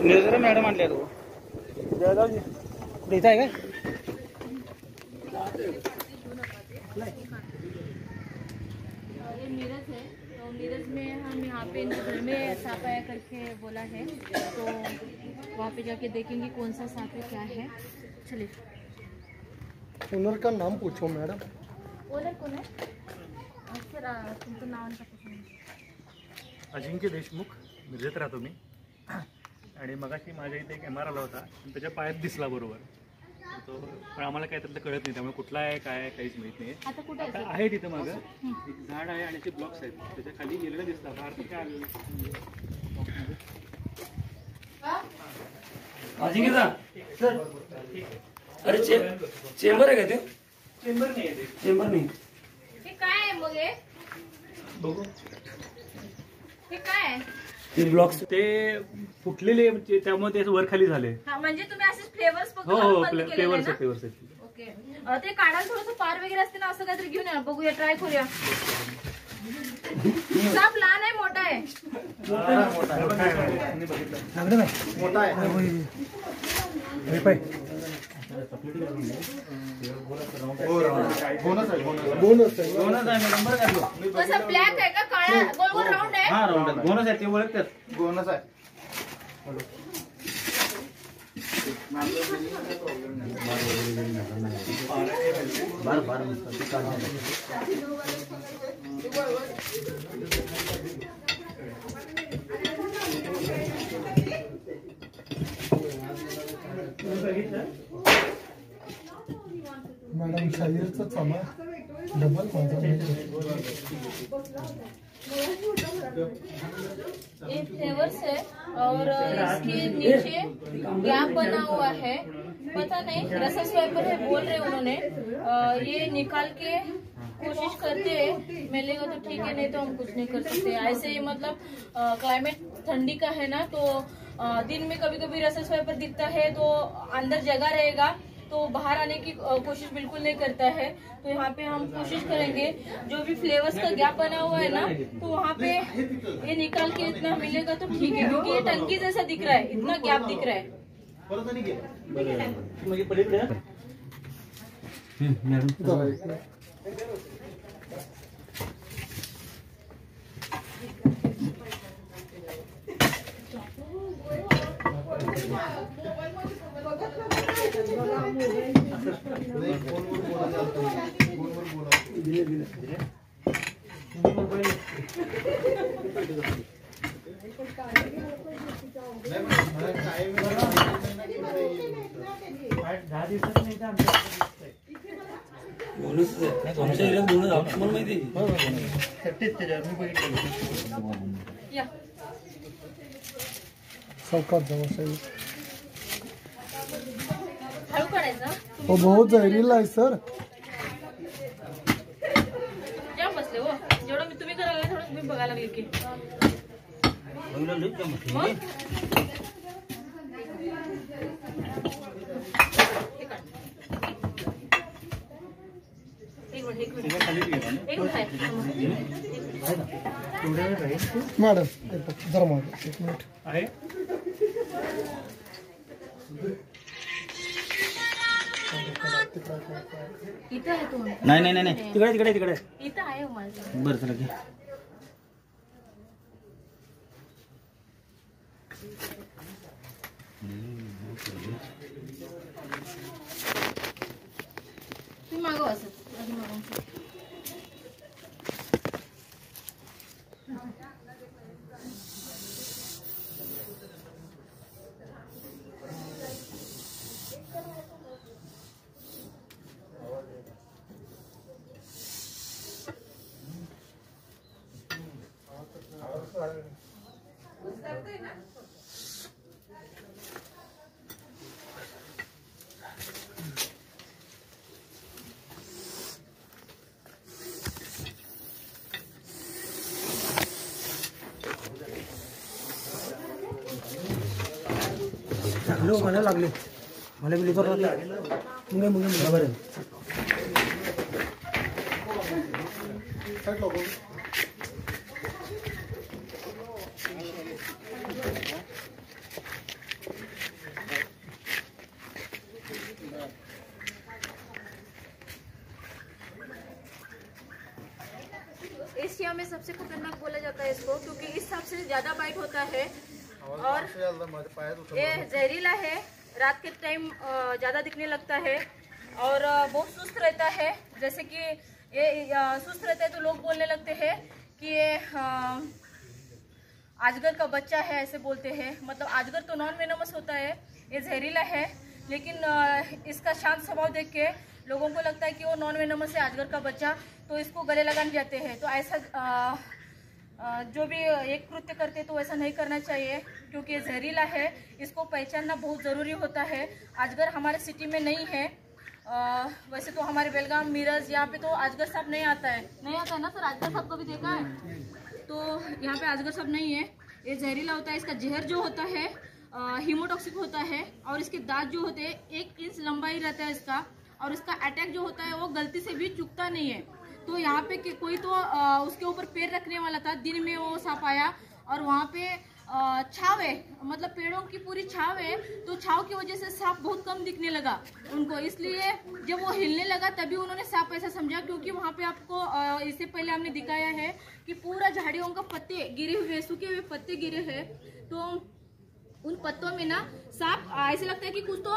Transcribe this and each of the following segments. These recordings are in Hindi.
निर्जरा मॅडम आणल्या तो जळगावजी इथं आहे का? ये नीरज है, तो नीरज में हम यहाँ पे घर में सांप आया करके बोला है, तो वहाँ पे जाके देखेंगे कौन सा सांप है क्या है। चलिए। ओनर का नाम पूछो मैडम। ओनर कौन है? सर तुमचं नाव आणि अजिंक्य देशमुख, मिरजेत राहतो मी. आणि मगाशी माझ्या इथे एक MR आला होता, त्याच्या पायात दिसला बरोबर तो, पण आम्हाला काय त्यातलं कळत नाही, त्यामुळे कुठला आहे काय आहे काहीच माहित नाही. आता कुठे आहे तिथं मागं एक झाड आहे आणि ते ब्लॉक्स आहेत, त्याच्या खाली गेलेलं दिसतं. भारती काय आलेलं सर अरे चेंबर आहे का ते? चेंबर नाही आहे, चेंबर नाही. हे काय आहे मग? बघू हे काय आहे? ते ब्लॉक्स ते फुटलेले, त्यामुळे ते वर खाली झाले. म्हणजे तुम्ही असे फ्लेवर्स हो हो फ्लेवर्स आहेत. ओके, ते काढायला थोडंसं पार वगैरे असते ना, असं काहीतरी घेऊन या, बघूया, ट्राय करूया. साप लहान आहे मोठा आहे? मोठा आहे. कसं ब्लॅक आहे का काळा गोल गोल राऊंड आहे? हा राऊंड आहे, बोनस आहे ते ओळखतात. बोनस आहे. मॅडम शाहीरचं चाला डबल ये फ्लेवर्स है और इसके नीचे गैप बना हुआ है, पता नहीं रसा स्वाइपर है बोल रहे उन्होंने. ये निकाल के कोशिश करते हैं, मिलेगा तो ठीक है, नहीं तो हम कुछ नहीं कर सकते. ऐसे ही मतलब क्लाइमेट ठंडी का है ना, तो दिन में कभी कभी रसा स्वाइपर दिखता है तो अंदर जगह रहेगा तो बाहर आने की कोशिश बिल्कुल नहीं करता है. तो यहाँ पे हम कोशिश करेंगे जो भी फ्लेवर्स का गैप बना हुआ है ना, तो वहाँ पे ये निकाल के इतना मिलेगा तो ठीक है, क्योंकि ये टंकी जैसा दिख रहा है, इतना गैप दिख रहा है. आमच्या एरियात बोनस तुम्हाला माहिती या सावकाश जाऊ. हळू काढायचं. हो बहुत जहरीला आहे सर. या बसले हो, जेवढं तुम्ही करायला थोडं तुम्ही बघायला लागले की मॅडम जरा मागे 1 मिनिट आहे. इथं आहे तो. नाही नाही नाही तिकडे तिकडे तिकडे इथं आहे माझं. बरं चला घे. तुम्ही मागव असं मागून. लागलो मला लागलो मला बिली तर लागले मुंगे मुंगे मुंगे बरं सकता है इसको, क्योंकि इस सांप से ज्यादा बाइट होता है और ये जहरीला है। रात के टाइम ज्यादा दिखने लगता है और बहुत सुस्त रहता है। जैसे कि ये सुस्त रहता है तो लोग बोलने लगते हैं कि ये अजगर का बच्चा है, ऐसे बोलते हैं। मतलब अजगर तो नॉन वेनमस होता है, ये जहरीला है, लेकिन इसका शांत स्वभाव देख के लोगों को लगता है कि वो नॉन वेनमस है, अजगर का बच्चा, तो इसको गले लगाने जाते हैं। तो ऐसा जो भी एक कृत्य करते तो ऐसा नहीं करना चाहिए, क्योंकि ये जहरीला है। इसको पहचानना बहुत ज़रूरी होता है। अजगर हमारे सिटी में नहीं है। वैसे तो हमारे बेलगाम, मिरज, यहाँ पे तो अजगर सांप नहीं आता है ना सर? अजगर सांप कभी देखा है? तो यहाँ पे अजगर सांप नहीं है। ये जहरीला होता है। इसका जहर जो होता है हीमोटॉक्सिक होता है और इसके दांत जो होते हैं 1 इंच लंबाई रहता है इसका, और इसका अटैक जो होता है वो गलती से भी चुकता नहीं है। तो यहाँ पे कोई तो उसके ऊपर पैर रखने वाला था, दिन में वो सांप आया और वहाँ पे छाव है, मतलब पेड़ों की पूरी छाव है, तो छाव की वजह से सांप बहुत कम दिखने लगा उनको। इसलिए जब वो हिलने लगा तभी उन्होंने सांप ऐसा समझा, क्योंकि वहाँ पे आपको इससे पहले हमने दिखाया है कि पूरा झाड़ियों का पत्ते गिरे हुए, सूखे हुए पत्ते गिरे हैं, तो उन पत्तों में ना सांप ऐसे लगता है कि कुछ तो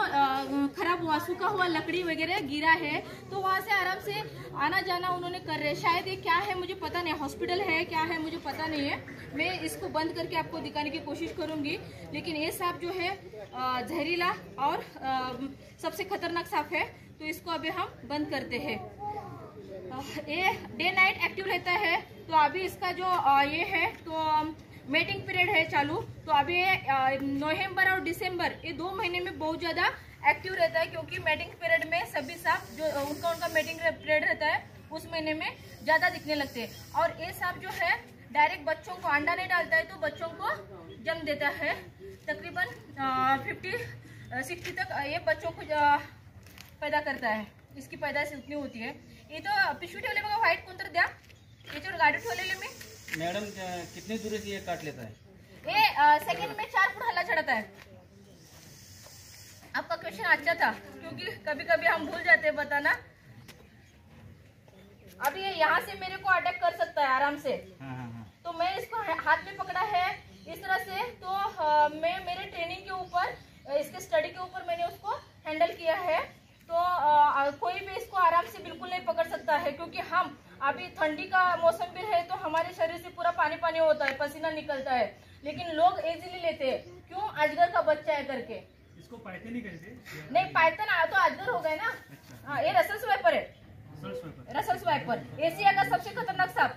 खराब हुआ, सूखा हुआ लकड़ी वगैरह गिरा है, तो वहाँ से आराम से आना जाना उन्होंने कर रहे। शायद ये क्या है मुझे पता नहीं, हॉस्पिटल है क्या है मुझे पता नहीं है। मैं इसको बंद करके आपको दिखाने की कोशिश करूंगी। लेकिन ये सांप जो है जहरीला और सबसे खतरनाक सांप है, तो इसको अभी हम बंद करते हैं। ये डे नाइट एक्टिव रहता है। तो अभी इसका जो ये है तो मेटिंग पीरियड है चालू, तो अभी नवंबर और दिसंबर ये 2 महीने में बहुत ज्यादा एक्टिव रहता है, क्योंकि मेटिंग पीरियड में सभी सांप जो उनका मेटिंग पीरियड रहता है उस महीने में ज्यादा दिखने लगते हैं। और ये सांप जो है डायरेक्ट बच्चों को अंडा नहीं डालता है, तो बच्चों को जन्म देता है। तकरीबन 50-60 तक ये बच्चों को पैदा करता है। इसकी पैदाइश उतनी होती है। ये तो पिशवी ठेवले बघा व्हाइट कोणतर द्या, याच्यावर गाडी ठेवलेली मी। मैडम कितनी दूरी से ये काट लेता है? ये सेकंड में 4 फुट हल्ला चढ़ाता है। आपका क्वेश्चन अच्छा था, क्योंकि कभी कभी हम भूल जाते हैं बताना। अभी ये यहाँ से मेरे को अटैक कर सकता है आराम से। तो मैं इसको हाथ में पकड़ा है इस तरह से, तो मैं मेरे ट्रेनिंग के ऊपर, इसके स्टडी के ऊपर मैंने उसको हैंडल किया है। तो कोई भी इसको आराम से बिल्कुल नहीं पकड़ सकता है, क्योंकि हम अभी ठंडी का मौसम भी है, तो हमारे शरीर से पूरा पानी पानी होता है, पसीना निकलता है, लेकिन लोग इजीली लेते हैं। क्यों? अजगर का बच्चा है करके। इसको पाइथन ही कैसे? नहीं, पाइथन तो अजगर हो गए ना। हाँ, ये रसल स्वाइपर है, रसल स्वाइपर, एशिया का सबसे खतरनाक सांप।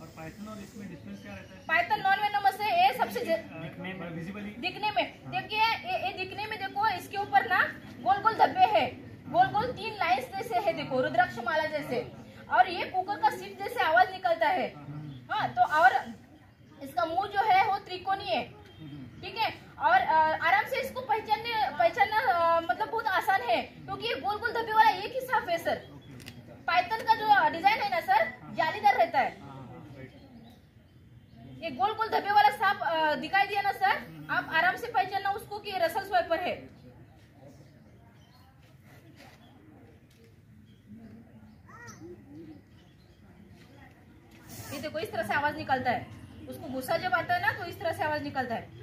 और पाइथन और इसमें डिफरेंस क्या रहता है? पाइथन नॉन वेनमस है, ये सबसे दिखने में देखिए, ये दिखने में देखो, इसके ऊपर ना गोल गोल धब्बे है, गोल गोल 3 लाइन्स जैसे है, देखो रुद्राक्ष माला जैसे, और ये कुकर का सीट जैसे आवाज निकलता है। हाँ, तो और इसका मुंह जो है वो त्रिकोणी है, ठीक है। और आराम से इसको पहचानना मतलब बहुत आसान है, क्योंकि ये गोल गोल धब्बे वाला एक ही सांप है सर। पाइथन का जो डिजाइन है ना सर, जालीदार रहता है। ये गोल गोल धब्बे वाला सांप दिखाई दिया ना सर, आप आराम से पहचानना उसको कि रसल स्वाइपर है। ये देखो इस तरह से आवाज निकलता है, उसको गुस्सा जब आता है ना तो इस तरह से आवाज निकलता है।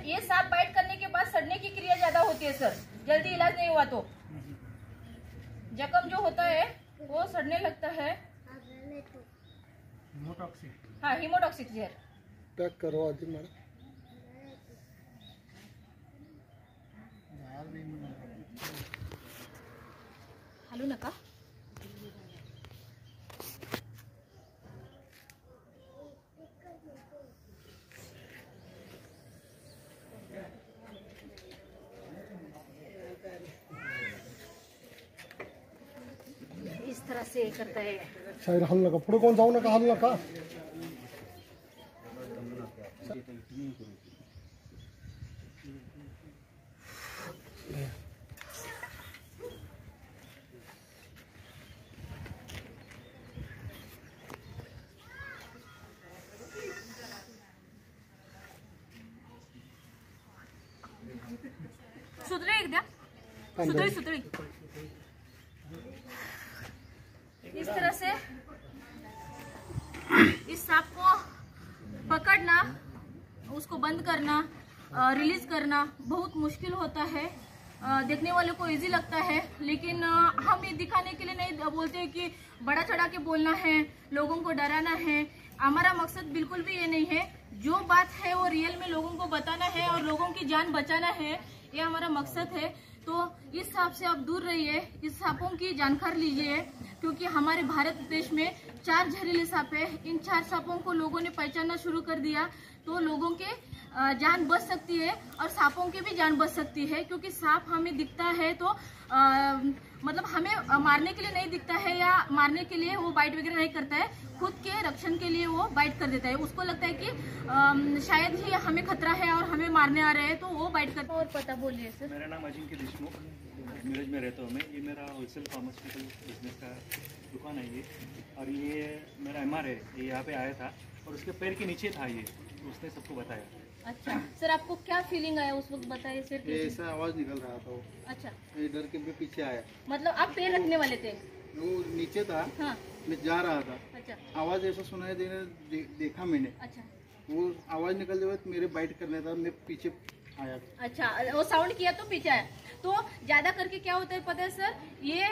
ये सांप बाइट करने के बाद सड़ने की क्रिया ज्यादा होती है सर, जल्दी इलाज नहीं हुआ तो जख्म जो होता है वो सड़ने लगता है। हाँ, हीमोटॉक्सिक जहर। पैक करो आदि मैडम। हलू नका। इस तरह से करता है। शायर हल नका, पुढे कोण जाऊ नका, हल नका। सुतळी एक द्या, सुतळी। इस तरह से इस सांप को पकड़ना, उसको बंद करना, रिलीज करना बहुत मुश्किल होता है। देखने वाले को इजी लगता है, लेकिन हम ये दिखाने के लिए नहीं बोलते हैं कि बड़ा चढ़ा के बोलना है, लोगों को डराना है। हमारा मकसद बिल्कुल भी ये नहीं है। जो बात है वो रियल में लोगों को बताना है और लोगों की जान बचाना है, ये हमारा मकसद है। तो इस सांप से आप दूर रहिए, इस सांपों की जानकारी लीजिए, क्योंकि हमारे भारत देश में 4 जहरीले सांप है। इन 4 सांपों को लोगों ने पहचानना शुरू कर दिया तो लोगों के जान बच सकती है और सांपों की भी जान बच सकती है। क्योंकि सांप हमें दिखता है तो मतलब हमें मारने के लिए नहीं दिखता है या मारने के लिए वो बाइट वगैरह नहीं करता है, खुद के रक्षण के लिए वो बाइट कर देता है। उसको लगता है कि शायद ही हमें खतरा है और हमें मारने आ रहे हैं, तो वो बाइट करता है। और पता बोलिए सर। मेरा नाम अजिंक्य देशमुख, मिरज में रहता हूँ मैं। ये मेरा होलसेल फार्मास्यूटिकल बिजनेस का दुकान है ये, और ये मेरा MR है। ये यहाँ पे आया था और उसके पैर के नीचे था ये, तो उसने सबको बताया। अच्छा सर, आपको क्या फीलिंग आया उस वक्त, बताइए सर। ऐसा आवाज निकल रहा था वो। अच्छा, इधर के भी पीछे आया, मतलब आप पैर रखने वाले थे? वो नीचे था। हाँ। मैं जा रहा था, अच्छा आवाज ऐसा सुनाई देने देखा मैंने। अच्छा वो आवाज निकलते हुए मेरे बाइट करने था, मैं पीछे आया। अच्छा, वो साउंड किया तो पीछे आया। तो ज्यादा करके क्या होता है पता है सर, ये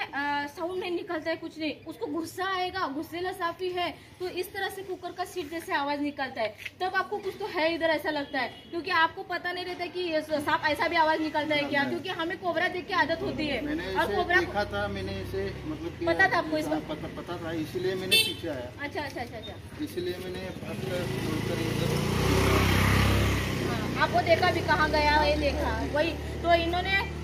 साउंड नहीं निकलता है, कुछ नहीं, उसको गुस्सा आएगा, गुस्सेला सांप ही है, तो इस तरह से कुकर का सीट जैसे आवाज निकलता है, तब आपको कुछ तो है इधर ऐसा लगता है। क्योंकि आपको पता नहीं रहता कि सांप ऐसा भी आवाज निकलता है क्या, क्योंकि हमें कोबरा देख के आदत होती है। मैंने और कोबरा देखा था, मैंने इसे मतलब कि पता था आपको इसका? पता था, इसीलिए मैंने पीछे आया। अच्छा अच्छा अच्छा अच्छा, इसलिए मैंने छोड़कर आपको देखा भी कहाँ गया ये देखा वही। तो इन्होंने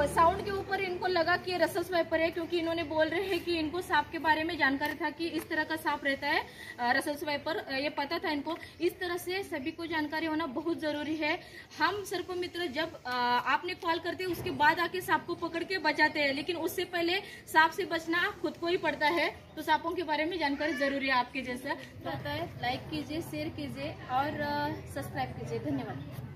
साउंड के ऊपर इनको लगा कि ये रसल स्वाइपर है, क्योंकि इन्होंने बोल रहे हैं कि इनको सांप के बारे में जानकारी था कि इस तरह का सांप रहता है रसल स्वाइपर, ये पता था इनको। इस तरह से सभी को जानकारी होना बहुत जरूरी है। हम सर्प मित्र जब आपने कॉल करते हैं उसके बाद आके सांप को पकड़ के बचाते हैं, लेकिन उससे पहले सांप से बचना खुद को ही पड़ता है। तो सांपों के बारे में जानकारी जरूरी है आपके जैसा। लाइक कीजिए, शेयर कीजिए और सब्सक्राइब कीजिए। धन्यवाद।